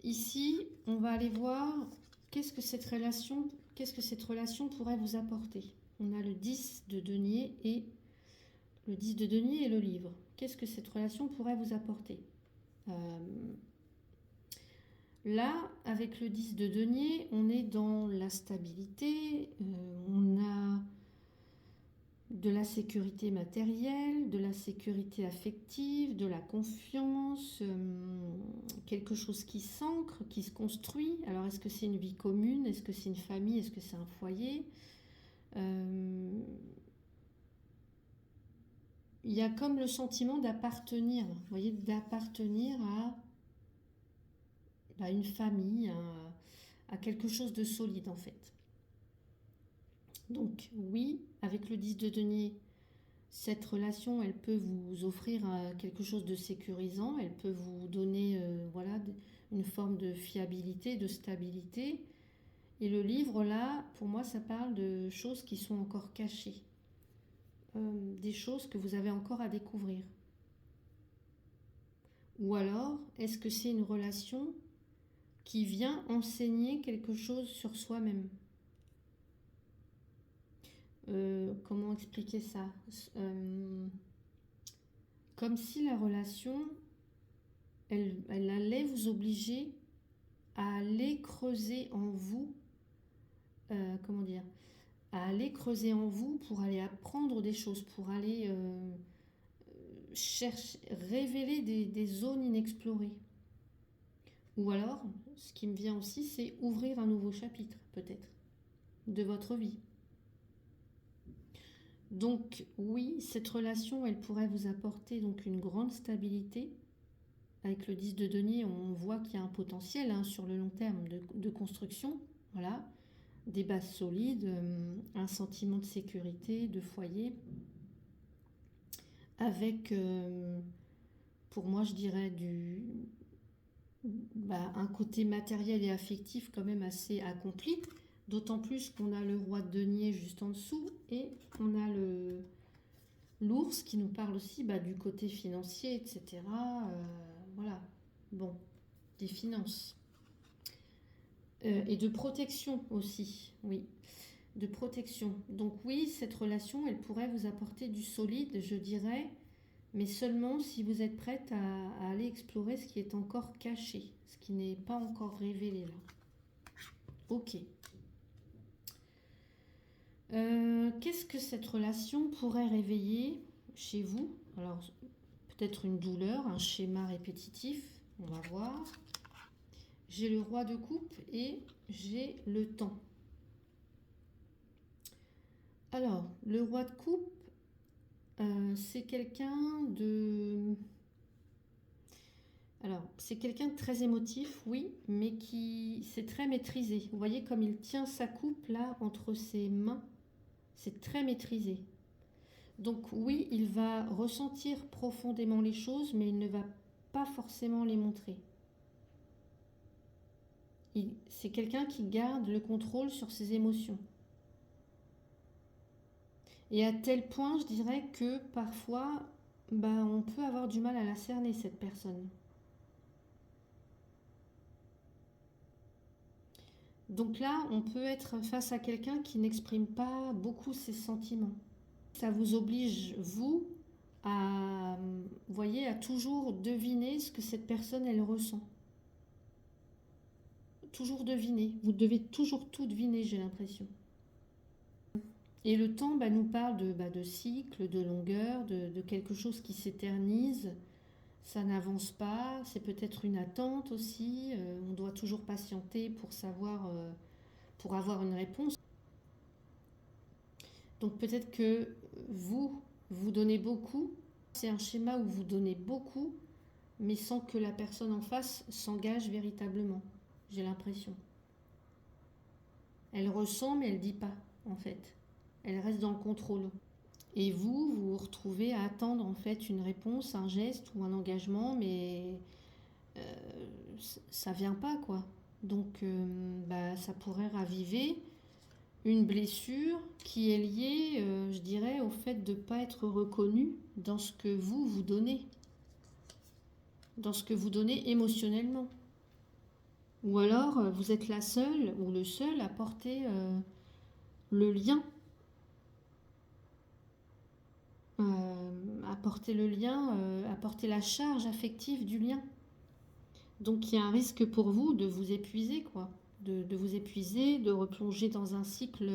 A: Ici, on va aller voir qu'est-ce que cette relation pourrait vous apporter. On a le 10 de denier et le livre. Qu'est-ce que cette relation pourrait vous apporter? Là, avec le 10 de denier, on est dans la stabilité, on a de la sécurité matérielle, de la sécurité affective, de la confiance, quelque chose qui s'ancre, qui se construit. Alors, est-ce que c'est une vie commune? Est-ce que c'est une famille? Est-ce que c'est un foyer? Il y a comme le sentiment d'appartenir, vous voyez, d'appartenir à une famille, à quelque chose de solide en fait. Donc oui, avec le 10 de denier, cette relation, elle peut vous offrir quelque chose de sécurisant, elle peut vous donner voilà, une forme de fiabilité, de stabilité. Et le livre là, pour moi, ça parle de choses qui sont encore cachées, des choses que vous avez encore à découvrir. Ou alors, est-ce que c'est une relation qui vient enseigner quelque chose sur soi-même? Comment expliquer ça? Comme si la relation, elle allait vous obliger à aller creuser en vous, comment dire, à aller creuser en vous pour aller apprendre des choses, pour aller chercher, révéler des zones inexplorées. Ou alors, ce qui me vient aussi, c'est ouvrir un nouveau chapitre, peut-être, de votre vie. Donc oui, cette relation, elle pourrait vous apporter donc une grande stabilité. Avec le 10 de denier, on voit qu'il y a un potentiel sur le long terme de construction. Voilà, des bases solides, un sentiment de sécurité, de foyer, avec, pour moi, je dirais, un côté matériel et affectif quand même assez accompli. D'autant plus qu'on a le roi de denier juste en dessous et on a l'ours qui nous parle aussi du côté financier, etc. Voilà, bon, des finances. Et de protection aussi, oui, de protection. Donc oui, cette relation, elle pourrait vous apporter du solide, je dirais, mais seulement si vous êtes prête à aller explorer ce qui est encore caché, ce qui n'est pas encore révélé là. Ok. Qu'est-ce que cette relation pourrait réveiller chez vous? Alors, peut-être une douleur, un schéma répétitif, on va voir. J'ai le roi de coupe et j'ai le temps. Alors, le roi de coupe, c'est quelqu'un de... Alors, c'est quelqu'un de très émotif, oui, mais qui c'est très maîtrisé. Vous voyez comme il tient sa coupe là entre ses mains, c'est très maîtrisé. Donc oui, il va ressentir profondément les choses, mais il ne va pas forcément les montrer. C'est quelqu'un qui garde le contrôle sur ses émotions. Et à tel point, je dirais que parfois, on peut avoir du mal à la cerner, cette personne. Donc là, on peut être face à quelqu'un qui n'exprime pas beaucoup ses sentiments. Ça vous oblige, vous, voyez, à toujours deviner ce que cette personne, elle ressent. Toujours deviner. Vous devez toujours tout deviner, j'ai l'impression. Et le temps nous parle de cycle, de longueur, de quelque chose qui s'éternise. Ça n'avance pas, c'est peut-être une attente aussi. On doit toujours patienter pour savoir, pour avoir une réponse. Donc peut-être que vous donnez beaucoup. C'est un schéma où vous donnez beaucoup, mais sans que la personne en face s'engage véritablement. J'ai l'impression. Elle ressent, mais elle ne dit pas, en fait. Elle reste dans le contrôle. Et vous vous retrouvez à attendre, en fait, une réponse, un geste ou un engagement, mais ça vient pas, quoi. Donc, ça pourrait raviver une blessure qui est liée, je dirais, au fait de ne pas être reconnu dans ce que vous donnez. Dans ce que vous donnez émotionnellement. Ou alors, vous êtes la seule ou le seul à porter le lien. À porter le lien, à porter la charge affective du lien. Donc il y a un risque pour vous de vous épuiser, quoi. De vous épuiser, de replonger dans un cycle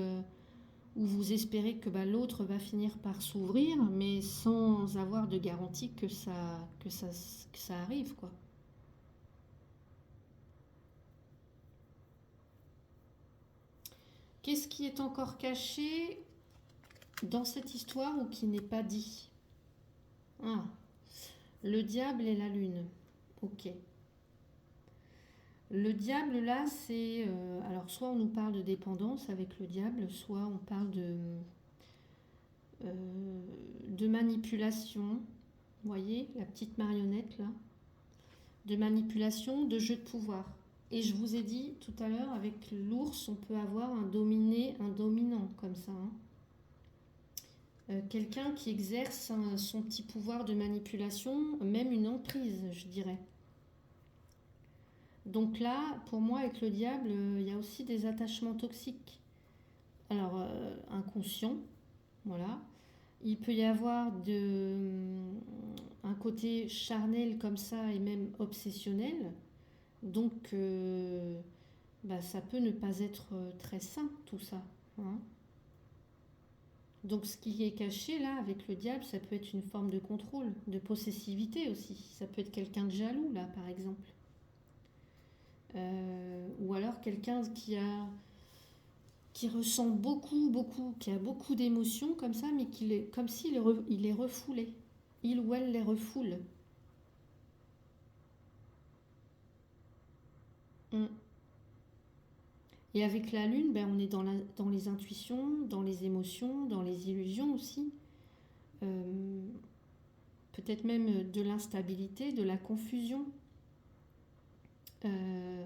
A: où vous espérez que l'autre va finir par s'ouvrir, mais sans avoir de garantie que ça arrive, quoi. Qu'est-ce qui est encore caché dans cette histoire ou qui n'est pas dit? Le diable et la lune. Ok. Le diable, là, c'est... alors, soit on nous parle de dépendance avec le diable, soit on parle de manipulation. Vous voyez, la petite marionnette, là. De manipulation, de jeu de pouvoir. Et je vous ai dit tout à l'heure, avec l'ours, on peut avoir un dominé, un dominant, comme ça. quelqu'un qui exerce son petit pouvoir de manipulation, même une emprise, je dirais. Donc là, pour moi, avec le diable, il y a aussi des attachements toxiques. Alors, inconscients, voilà. Il peut y avoir un côté charnel comme ça et même obsessionnel. Donc, ça peut ne pas être très sain, tout ça, hein. Donc, ce qui est caché là avec le diable, ça peut être une forme de contrôle, de possessivité aussi. Ça peut être quelqu'un de jaloux, là, par exemple. Ou alors quelqu'un qui ressent beaucoup, beaucoup, qui a beaucoup d'émotions comme ça, mais comme s'il il les refoulait. Il ou elle les refoule. Mm. Et avec la lune, ben, on est dans les intuitions, dans les émotions, dans les illusions aussi. Euh, Peut-être même de l'instabilité, de la confusion. Euh,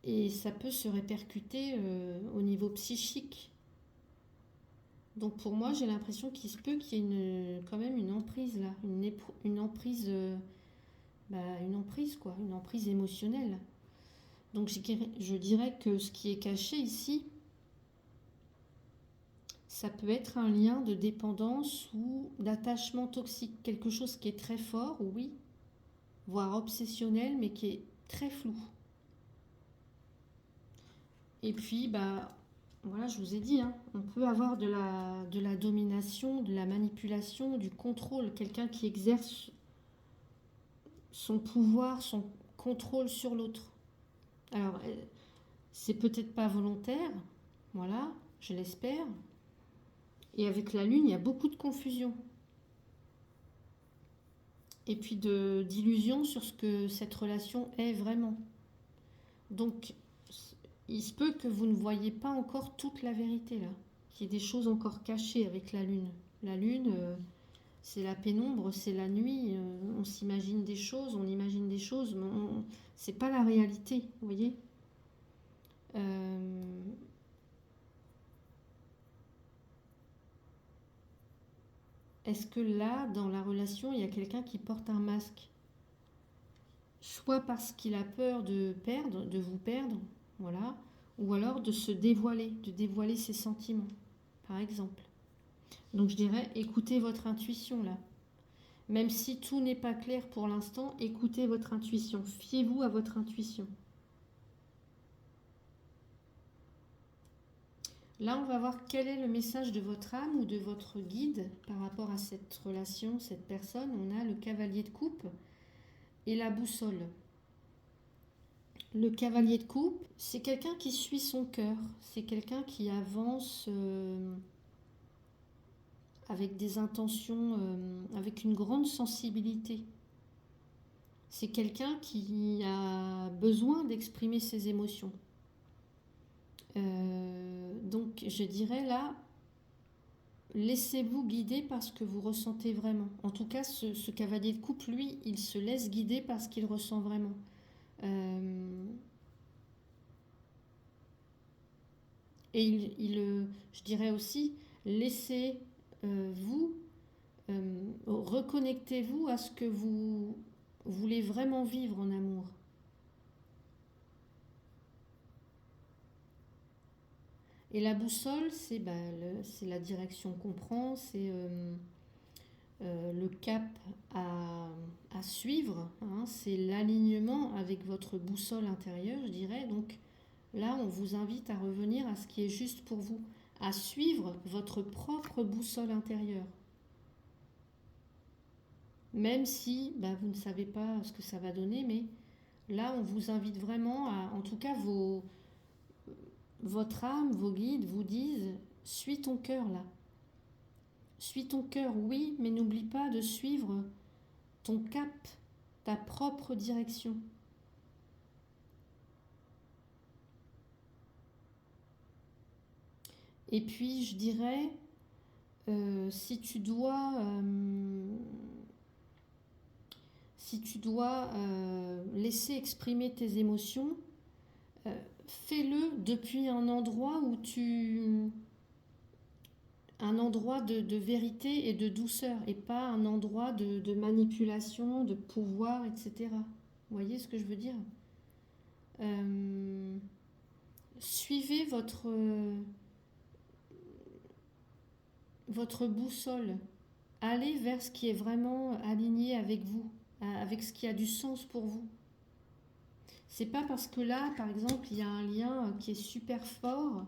A: et ça peut se répercuter au niveau psychique. Donc pour moi, j'ai l'impression qu'il se peut qu'il y ait quand même une emprise là, une emprise, une emprise quoi, une emprise émotionnelle. Donc je dirais que ce qui est caché ici, ça peut être un lien de dépendance ou d'attachement toxique, quelque chose qui est très fort, oui, voire obsessionnel, mais qui est très flou. Et puis, voilà, je vous ai dit, hein, on peut avoir de la domination, de la manipulation, du contrôle, quelqu'un qui exerce son pouvoir, son contrôle sur l'autre. Alors, c'est peut-être pas volontaire, voilà, je l'espère. Et avec la lune, il y a beaucoup de confusion. Et puis d'illusions sur ce que cette relation est vraiment. Donc, il se peut que vous ne voyez pas encore toute la vérité là, qu'il y ait des choses encore cachées avec la lune. La lune, c'est la pénombre, c'est la nuit. On s'imagine des choses, on imagine des choses, mais c'est pas la réalité, vous voyez. Euh, Est-ce que là, dans la relation, il y a quelqu'un qui porte un masque? Soit parce qu'il a peur de vous perdre, voilà, ou alors de dévoiler ses sentiments, par exemple. Donc je dirais, écoutez votre intuition là. Même si tout n'est pas clair pour l'instant, écoutez votre intuition. Fiez-vous à votre intuition. Là, on va voir quel est le message de votre âme ou de votre guide par rapport à cette relation, cette personne. On a le cavalier de coupe et la boussole. Le cavalier de coupe, c'est quelqu'un qui suit son cœur. C'est quelqu'un qui avance avec des intentions, avec une grande sensibilité. C'est quelqu'un qui a besoin d'exprimer ses émotions. Donc je dirais là, laissez-vous guider par ce que vous ressentez vraiment. En tout cas, ce cavalier de coupe, lui, il se laisse guider par ce qu'il ressent vraiment. Et je dirais aussi, laissez-vous, reconnectez-vous à ce que vous voulez vraiment vivre en amour. Et la boussole, c'est la direction qu'on prend, c'est le cap à suivre, hein, c'est l'alignement avec votre boussole intérieure, je dirais. Donc là, on vous invite à revenir à ce qui est juste pour vous, à suivre votre propre boussole intérieure. Même si vous ne savez pas ce que ça va donner, mais là, on vous invite vraiment à, en tout cas, votre âme, vos guides vous disent, suis ton cœur là. Suis ton cœur, oui, mais n'oublie pas de suivre ton cap, ta propre direction. Et puis, je dirais, si tu dois, laisser exprimer tes émotions, fais-le depuis un endroit un endroit de vérité et de douceur, et pas un endroit de manipulation, de pouvoir, etc. Vous voyez ce que je veux dire? Euh, Suivez votre boussole. Allez vers ce qui est vraiment aligné avec vous, avec ce qui a du sens pour vous. C'est pas parce que là, par exemple, il y a un lien qui est super fort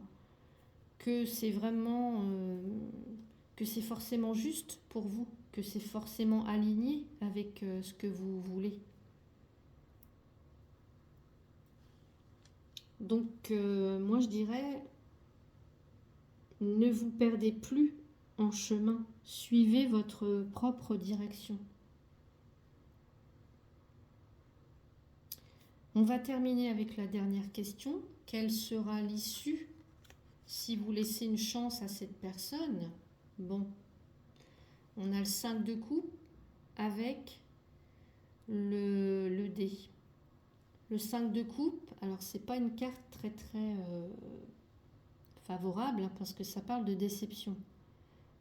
A: que c'est vraiment, que c'est forcément juste pour vous, que c'est forcément aligné avec ce que vous voulez. Donc, moi je dirais, ne vous perdez plus en chemin, suivez votre propre direction. On va terminer avec la dernière question. Quelle sera l'issue si vous laissez une chance à cette personne? Bon, on a le 5 de coupe avec le dé. Le 5 de coupe, alors c'est pas une carte très favorable hein, parce que ça parle de déception.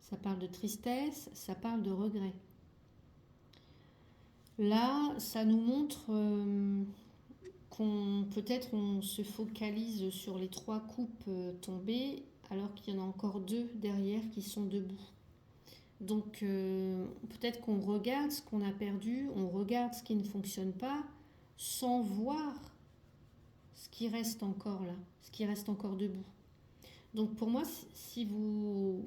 A: Ça parle de tristesse, ça parle de regret. Là, ça nous montre qu'on peut-être on se focalise sur les 3 coupes tombées alors qu'il y en a encore 2 derrière qui sont debout. Donc peut-être qu'on regarde ce qu'on a perdu, on regarde ce qui ne fonctionne pas sans voir ce qui reste encore là, ce qui reste encore debout. Donc pour moi, si vous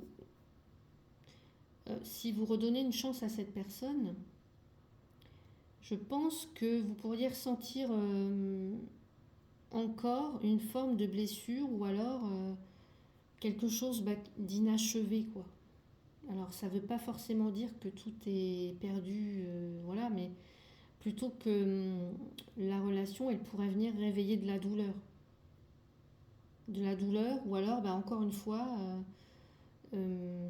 A: redonnez une chance à cette personne, je pense que vous pourriez ressentir encore une forme de blessure ou alors quelque chose d'inachevé, quoi. Alors ça ne veut pas forcément dire que tout est perdu, voilà, mais plutôt que la relation, elle pourrait venir réveiller de la douleur. De la douleur, ou alors, encore une fois,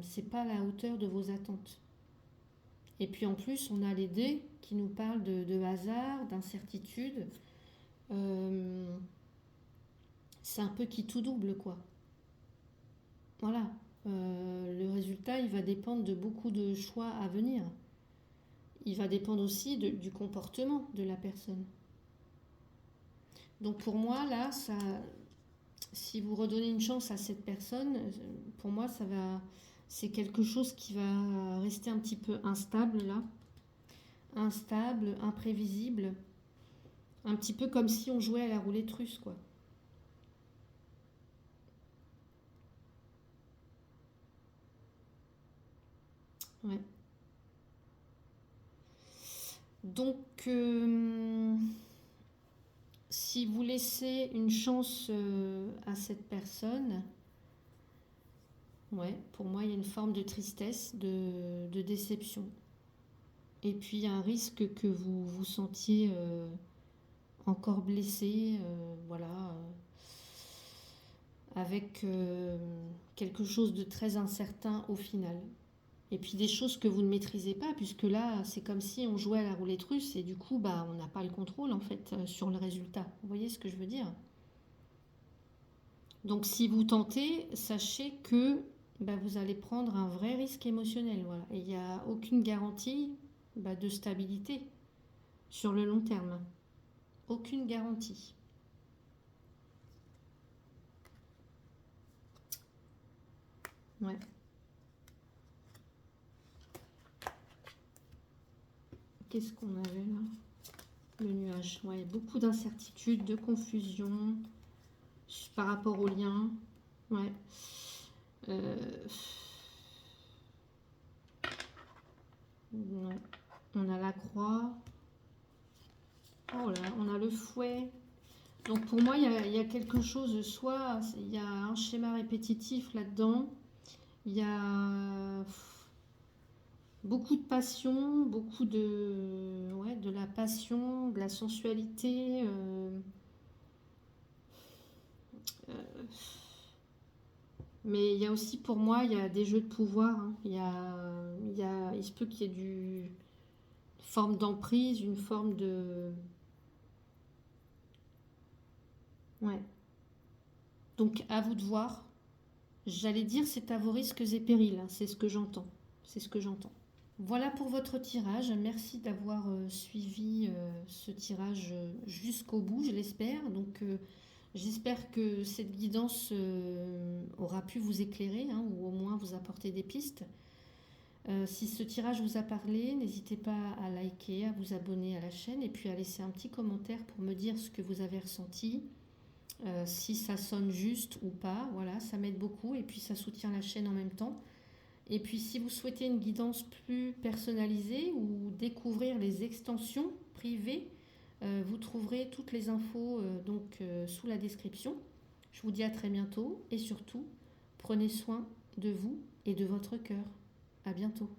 A: c'est pas à la hauteur de vos attentes. Et puis en plus, on a les dés qui nous parlent de hasard, d'incertitude. C'est un peu qui tout double, quoi. Voilà. Le résultat, il va dépendre de beaucoup de choix à venir. Il va dépendre aussi du comportement de la personne. Donc pour moi, là, si vous redonnez une chance à cette personne, pour moi, c'est quelque chose qui va rester un petit peu instable, là. Instable, imprévisible. Un petit peu comme si on jouait à la roulette russe, quoi. Ouais. Donc, si vous laissez une chance à cette personne, ouais, pour moi, il y a une forme de tristesse, de déception. Et puis, il y a un risque que vous vous sentiez encore blessé, voilà, avec quelque chose de très incertain au final. Et puis des choses que vous ne maîtrisez pas, puisque là, c'est comme si on jouait à la roulette russe et du coup, on n'a pas le contrôle en fait sur le résultat. Vous voyez ce que je veux dire? Donc si vous tentez, sachez que vous allez prendre un vrai risque émotionnel. Voilà. Et il n'y a aucune garantie de stabilité sur le long terme. Aucune garantie. Ouais. Qu'est-ce qu'on avait là? Le nuage. Ouais, beaucoup d'incertitudes, de confusion par rapport au lien. Ouais. Non. On a la croix. Oh là, on a le fouet. Donc pour moi, il y a quelque chose, soit il y a un schéma répétitif là-dedans, il y a beaucoup de passion, beaucoup de la passion, de la sensualité. Euh, mais il y a aussi pour moi, il y a des jeux de pouvoir. Hein. Il se peut qu'il y ait une forme d'emprise, une forme de... Ouais. Donc à vous de voir. J'allais dire c'est à vos risques et périls, hein, c'est ce que j'entends. C'est ce que j'entends. Voilà pour votre tirage. Merci d'avoir suivi ce tirage jusqu'au bout, je l'espère. Donc, j'espère que cette guidance aura pu vous éclairer, hein, ou au moins vous apporter des pistes. Si ce tirage vous a parlé, n'hésitez pas à liker, à vous abonner à la chaîne et puis à laisser un petit commentaire pour me dire ce que vous avez ressenti, si ça sonne juste ou pas. Voilà, ça m'aide beaucoup et puis ça soutient la chaîne en même temps. Et puis si vous souhaitez une guidance plus personnalisée ou découvrir les extensions privées, vous trouverez toutes les infos sous la description. Je vous dis à très bientôt et surtout, prenez soin de vous et de votre cœur. À bientôt.